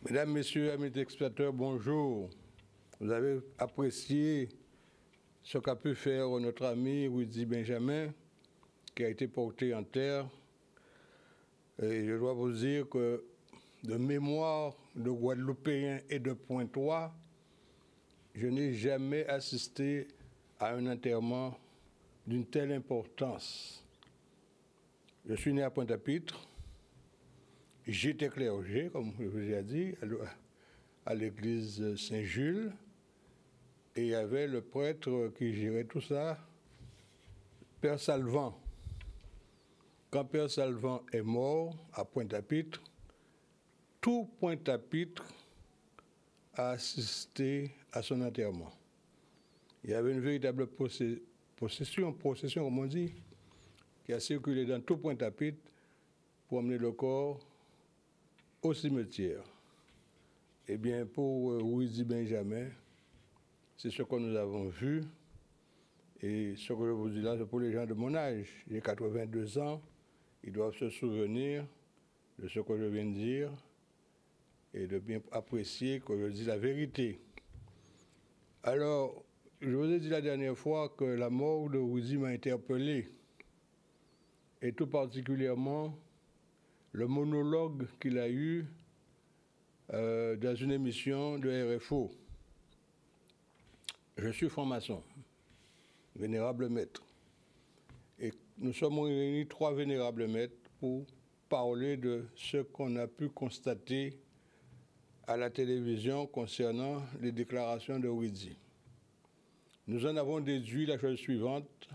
Mesdames, Messieurs, amis téléspectateurs, bonjour. Vous avez apprécié ce qu'a pu faire notre ami Rudy Benjamin, qui a été porté en terre. Et je dois vous dire que de mémoire de Guadeloupéens et de Pointois, je n'ai jamais assisté à un enterrement d'une telle importance. Je suis né à Pointe-à-Pitre. J'étais clergé, comme je vous ai dit, à l'église Saint-Jules. Et il y avait le prêtre qui gérait tout ça, Père Salvant. Quand Père Salvant est mort à Pointe-à-Pitre, tout Pointe-à-Pitre a assisté à son enterrement. Il y avait une véritable procession, comme on dit, qui a circulé dans tout Pointe-à-Pitre pour emmener le corps au cimetière. Eh bien, pour Rudy Benjamin, c'est ce que nous avons vu. Et ce que je vous dis là, c'est pour les gens de mon âge. J'ai 82 ans, ils doivent se souvenir de ce que je viens de dire et de bien apprécier que je dis la vérité. Alors, je vous ai dit la dernière fois que la mort de Rudy m'a interpellé, et tout particulièrement le monologue qu'il a eu dans une émission de RFO. Je suis franc-maçon, vénérable maître. Et nous sommes réunis 3 vénérables maîtres pour parler de ce qu'on a pu constater à la télévision concernant les déclarations de Rudy. Nous en avons déduit la chose suivante,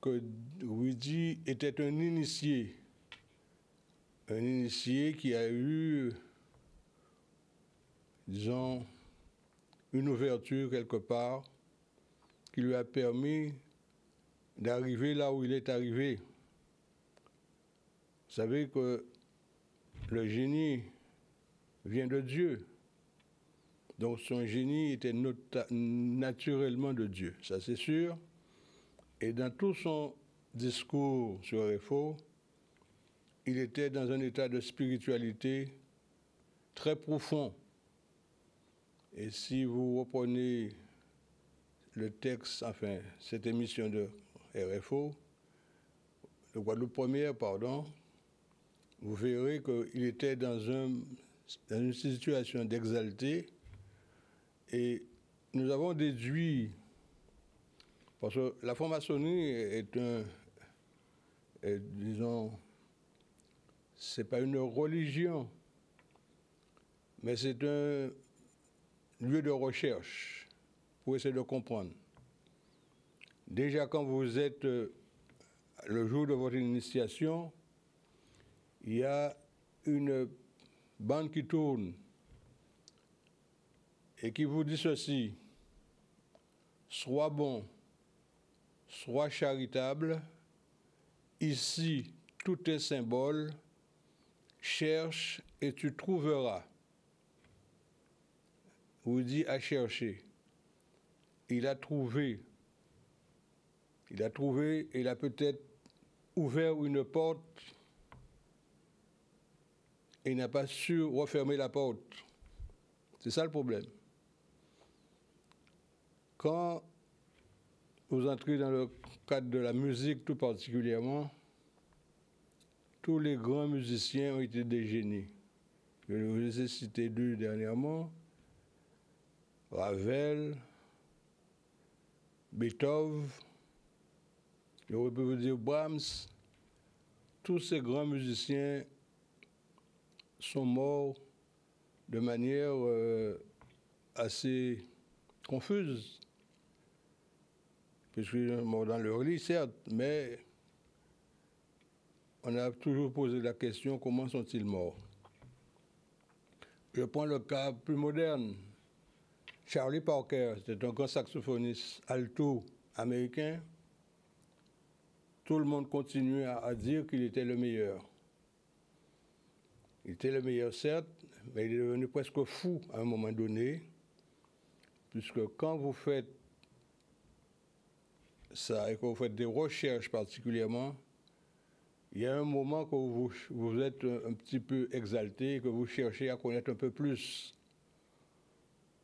que Rudy était un initié qui a eu, disons, une ouverture quelque part qui lui a permis d'arriver là où il est arrivé. Vous savez que le génie vient de Dieu. Donc son génie était naturellement de Dieu, ça c'est sûr. Et dans tout son discours sur RFO, il était dans un état de spiritualité très profond. Et si vous reprenez le texte, enfin, cette émission de RFO, de Guadeloupe Première, pardon, vous verrez qu'il était dans une situation d'exalté. Et nous avons déduit, parce que la franc-maçonnerie disons, c'est pas une religion, mais c'est un lieu de recherche pour essayer de comprendre. Déjà, quand vous êtes le jour de votre initiation, il y a une bande qui tourne et qui vous dit ceci: sois bon, sois charitable, ici tout est symbole, cherche et tu trouveras. Rudy a cherché, il a trouvé et il a peut-être ouvert une porte et il n'a pas su refermer la porte. C'est ça le problème. Quand vous entrez dans le cadre de la musique tout particulièrement, tous les grands musiciens ont été des génies. Je vous ai cité 2 dernièrement, Ravel, Beethoven, j'aurais pu vous dire Brahms. Tous ces grands musiciens sont morts de manière assez confuse, puisqu'ils sont morts dans leur lit, certes, mais on a toujours posé la question, comment sont-ils morts? Je prends le cas plus moderne. Charlie Parker, c'était un grand saxophoniste alto américain. Tout le monde continue à dire qu'il était le meilleur. Il était le meilleur, certes, mais il est devenu presque fou à un moment donné, puisque quand vous faites ça et que vous faites des recherches particulièrement, il y a un moment que vous êtes un petit peu exalté, que vous cherchez à connaître un peu plus.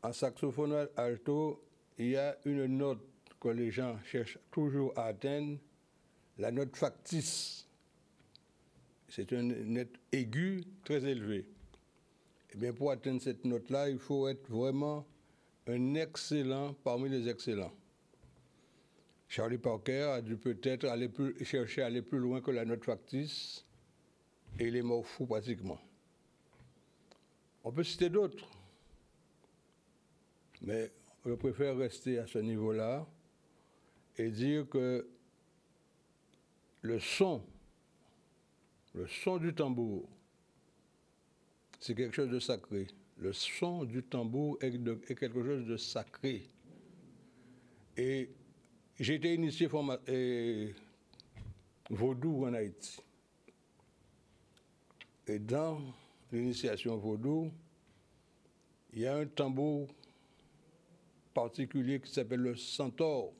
En saxophone alto, il y a une note que les gens cherchent toujours à atteindre, la note factice. C'est une note aiguë très élevée. Eh bien, pour atteindre cette note-là, il faut être vraiment un excellent parmi les excellents. Charlie Parker a dû peut-être chercher à aller plus loin que la note factice, et il est mort fou pratiquement. On peut citer d'autres, mais je préfère rester à ce niveau-là et dire que le son du tambour, c'est quelque chose de sacré. Le son du tambour est quelque chose de sacré. Et j'ai été initié vaudou en Haïti. Et dans l'initiation vaudou, il y a un tambour particulier qui s'appelle le centaure.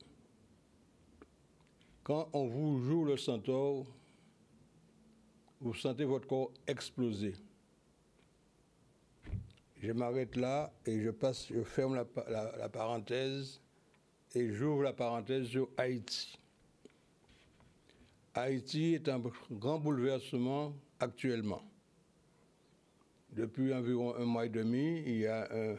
Quand on vous joue le centaure, vous sentez votre corps exploser. Je m'arrête là et je ferme la parenthèse et j'ouvre la parenthèse sur Haïti. Haïti est un grand bouleversement actuellement. Depuis environ 1 mois et demi, il y a un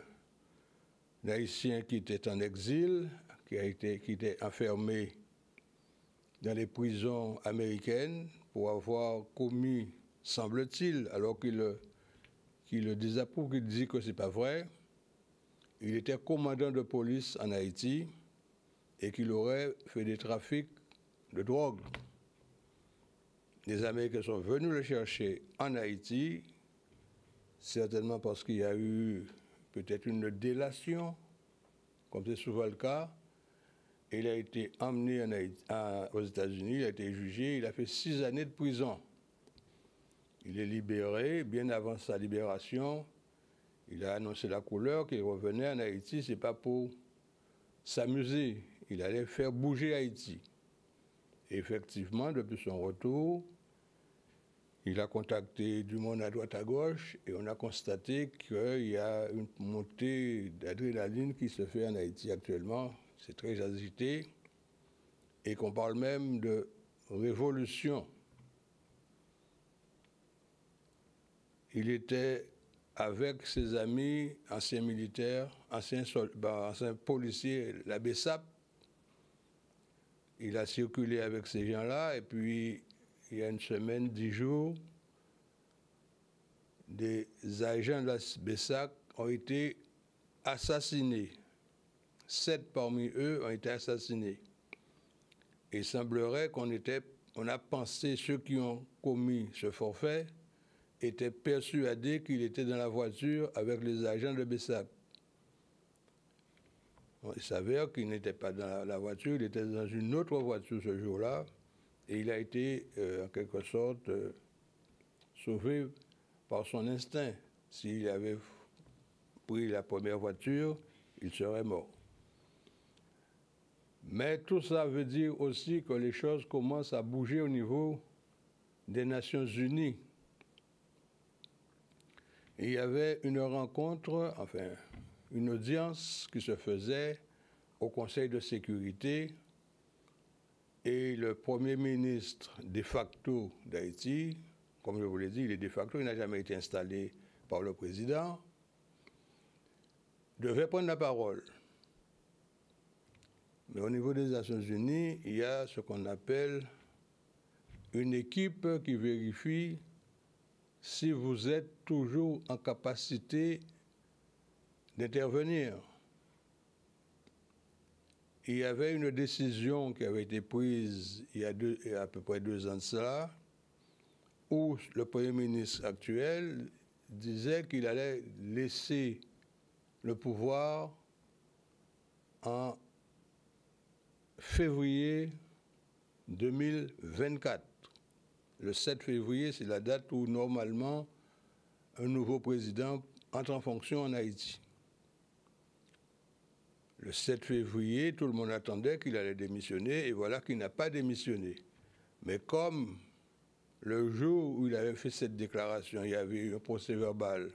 Haïtien qui était en exil, qui était enfermé dans les prisons américaines pour avoir commis, semble-t-il, alors qu'il le désapprouve, qu'il dit que ce n'est pas vrai. Il était commandant de police en Haïti et qu'il aurait fait des trafics de drogue. Les Américains sont venus le chercher en Haïti, certainement parce qu'il y a eu peut-être une délation, comme c'est souvent le cas. Il a été emmené aux États-Unis, il a été jugé, il a fait 6 années de prison. Il est libéré, bien avant sa libération, il a annoncé la couleur qu'il revenait en Haïti, ce n'est pas pour s'amuser, il allait faire bouger Haïti. Et effectivement, depuis son retour, il a contacté du monde à droite à gauche et on a constaté qu'il y a une montée d'adrénaline qui se fait en Haïti actuellement. C'est très agité et qu'on parle même de révolution. Il était avec ses amis, anciens militaires, anciens policiers, la BESAP. Il a circulé avec ces gens-là et puis il y a une semaine, 10 jours, des agents de la BESAC ont été assassinés. 7 parmi eux ont été assassinés. Et il semblerait qu'on a pensé, ceux qui ont commis ce forfait, étaient persuadés qu'il était dans la voiture avec les agents de BESAC. Bon, il s'avère qu'il n'était pas dans la voiture, il était dans une autre voiture ce jour-là, et il a été, en quelque sorte, sauvé par son instinct. S'il avait pris la première voiture, il serait mort. Mais tout ça veut dire aussi que les choses commencent à bouger au niveau des Nations Unies. Il y avait une rencontre, enfin, une audience qui se faisait au Conseil de sécurité et le Premier ministre de facto d'Haïti, comme je vous l'ai dit, il est de facto, il n'a jamais été installé par le président, devait prendre la parole. Mais au niveau des Nations Unies, il y a ce qu'on appelle une équipe qui vérifie si vous êtes toujours en capacité d'intervenir. Il y avait une décision qui avait été prise il y a à peu près 2 ans de cela, où le Premier ministre actuel disait qu'il allait laisser le pouvoir en février 2024. Le 7 février, c'est la date où normalement un nouveau président entre en fonction en Haïti. Le 7 février, tout le monde attendait qu'il allait démissionner et voilà qu'il n'a pas démissionné. Mais comme le jour où il avait fait cette déclaration, il y avait eu un procès-verbal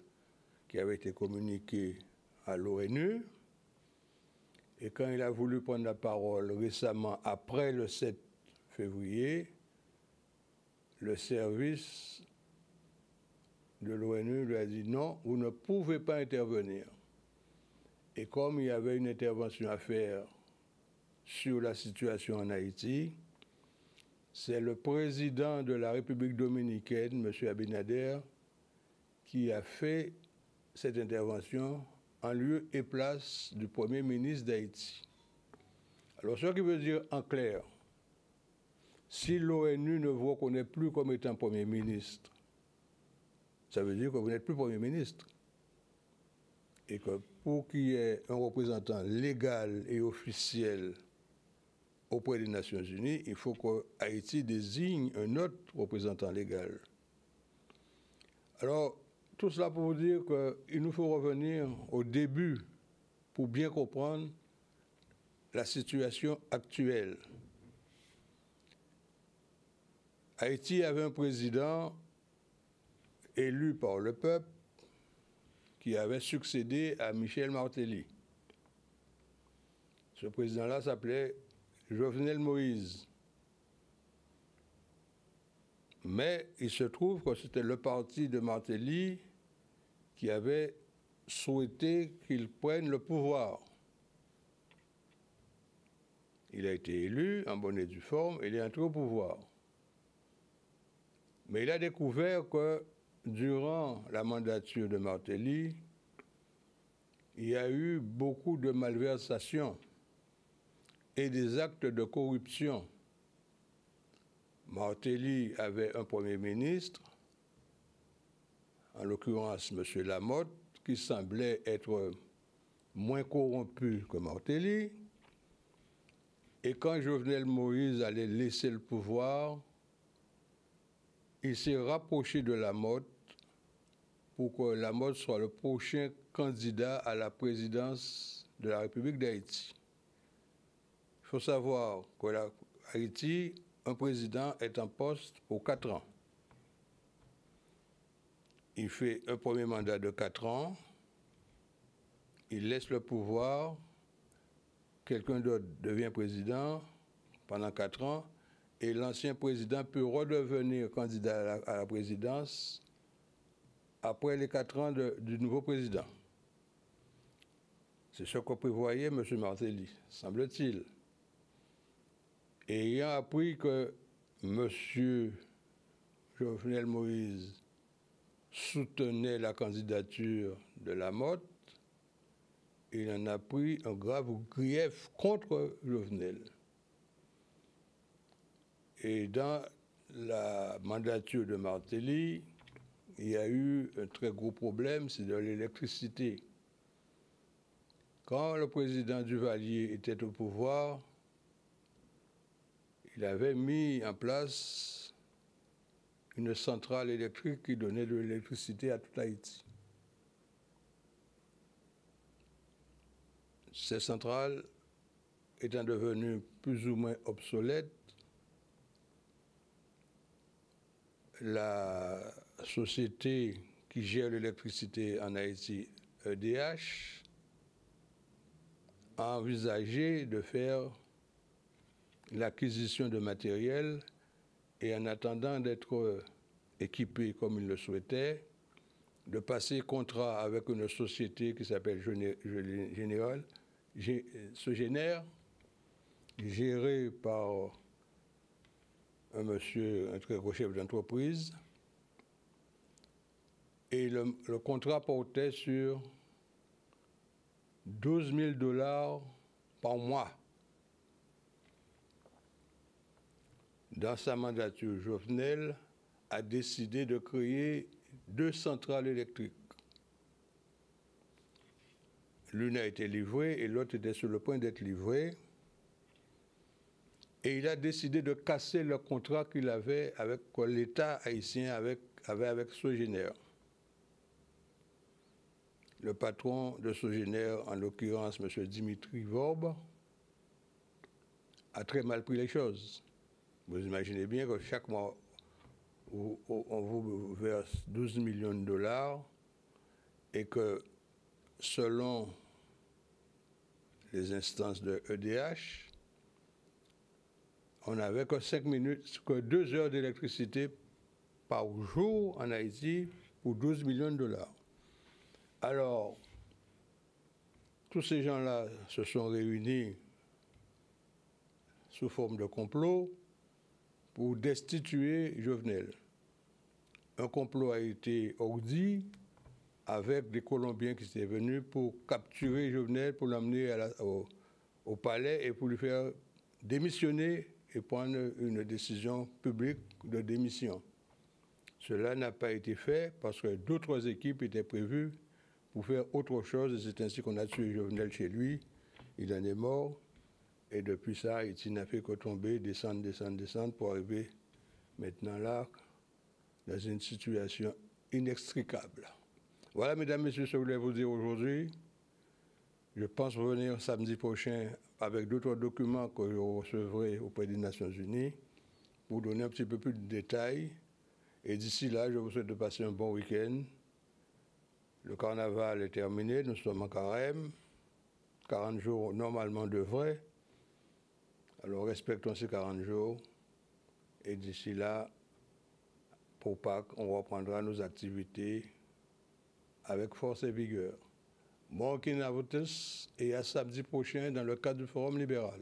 qui avait été communiqué à l'ONU. Et quand il a voulu prendre la parole récemment, après le 7 février, le service de l'ONU lui a dit non, vous ne pouvez pas intervenir. Et comme il y avait une intervention à faire sur la situation en Haïti, c'est le président de la République dominicaine, M. Abinader, qui a fait cette intervention en lieu et place du Premier ministre d'Haïti. Alors, ce qui veut dire en clair, si l'ONU ne vous reconnaît plus comme étant Premier ministre, ça veut dire que vous n'êtes plus Premier ministre. Et que pour qu'il y ait un représentant légal et officiel auprès des Nations Unies, il faut que Haïti désigne un autre représentant légal. Alors, tout cela pour vous dire qu'il nous faut revenir au début pour bien comprendre la situation actuelle. Haïti avait un président élu par le peuple qui avait succédé à Michel Martelly. Ce président-là s'appelait Jovenel Moïse. Mais il se trouve que c'était le parti de Martelly qui avait souhaité qu'il prenne le pouvoir. Il a été élu en bonne et due forme, il est entré au pouvoir. Mais il a découvert que durant la mandature de Martelly, il y a eu beaucoup de malversations et des actes de corruption. Martelly avait un Premier ministre, en l'occurrence M. Lamotte, qui semblait être moins corrompu que Martelly. Et quand Jovenel Moïse allait laisser le pouvoir, il s'est rapproché de Lamotte pour que Lamotte soit le prochain candidat à la présidence de la République d'Haïti. Il faut savoir que Haïti, un président est en poste pour 4 ans. Il fait un premier mandat de 4 ans, il laisse le pouvoir, quelqu'un d'autre devient président pendant 4 ans, et l'ancien président peut redevenir candidat à la présidence après les 4 ans du nouveau président. C'est ce que prévoyait M. Martelly, semble-t-il. Et ayant appris que M. Jovenel Moïse soutenait la candidature de Lamotte, il en a pris un grave grief contre Jovenel. Et dans la mandature de Martelly, il y a eu un très gros problème, c'est de l'électricité. Quand le président Duvalier était au pouvoir, il avait mis en place une centrale électrique qui donnait de l'électricité à toute Haïti. Ces centrales étant devenues plus ou moins obsolètes, la société qui gère l'électricité en Haïti, EDH, a envisagé de faire l'acquisition de matériel et en attendant d'être équipé comme il le souhaitait, de passer contrat avec une société qui s'appelle Sogénère, gérée par un monsieur, un très gros chef d'entreprise. Et le contrat portait sur 12 000 $ par mois. Dans sa mandature, Jovenel a décidé de créer 2 centrales électriques. L'une a été livrée et l'autre était sur le point d'être livrée. Et il a décidé de casser le contrat qu'il avait avec l'État haïtien avait avec Sogénère. Le patron de Sogénère, en l'occurrence M. Dimitri Vorbe, a très mal pris les choses. Vous imaginez bien que chaque mois, où on vous verse 12 millions de dollars et que selon les instances de EDH, on n'avait que 5 minutes, que 2 heures d'électricité par jour en Haïti pour 12 millions de dollars. Alors, tous ces gens-là se sont réunis sous forme de complot pour destituer Jovenel. Un complot a été ordi avec des Colombiens qui étaient venus pour capturer Jovenel, pour l'amener au palais et pour lui faire démissionner et prendre une décision publique de démission. Cela n'a pas été fait parce que d'autres équipes étaient prévues pour faire autre chose et c'est ainsi qu'on a tué Jovenel chez lui. Il en est mort et depuis ça, Haïti n'a fait que tomber, descendre pour arriver maintenant là dans une situation inextricable. Voilà, mesdames, messieurs, ce que je voulais vous dire aujourd'hui. Je pense revenir samedi prochain avec d'autres documents que je recevrai auprès des Nations Unies pour donner un petit peu plus de détails. Et d'ici là, je vous souhaite de passer un bon week-end. Le carnaval est terminé, nous sommes en carême. 40 jours normalement de vrai. Alors respectons ces 40 jours. Et d'ici là, pour Pâques, on reprendra nos activités avec force et vigueur. Bon week-end à vous tous et à samedi prochain dans le cadre du Forum libéral.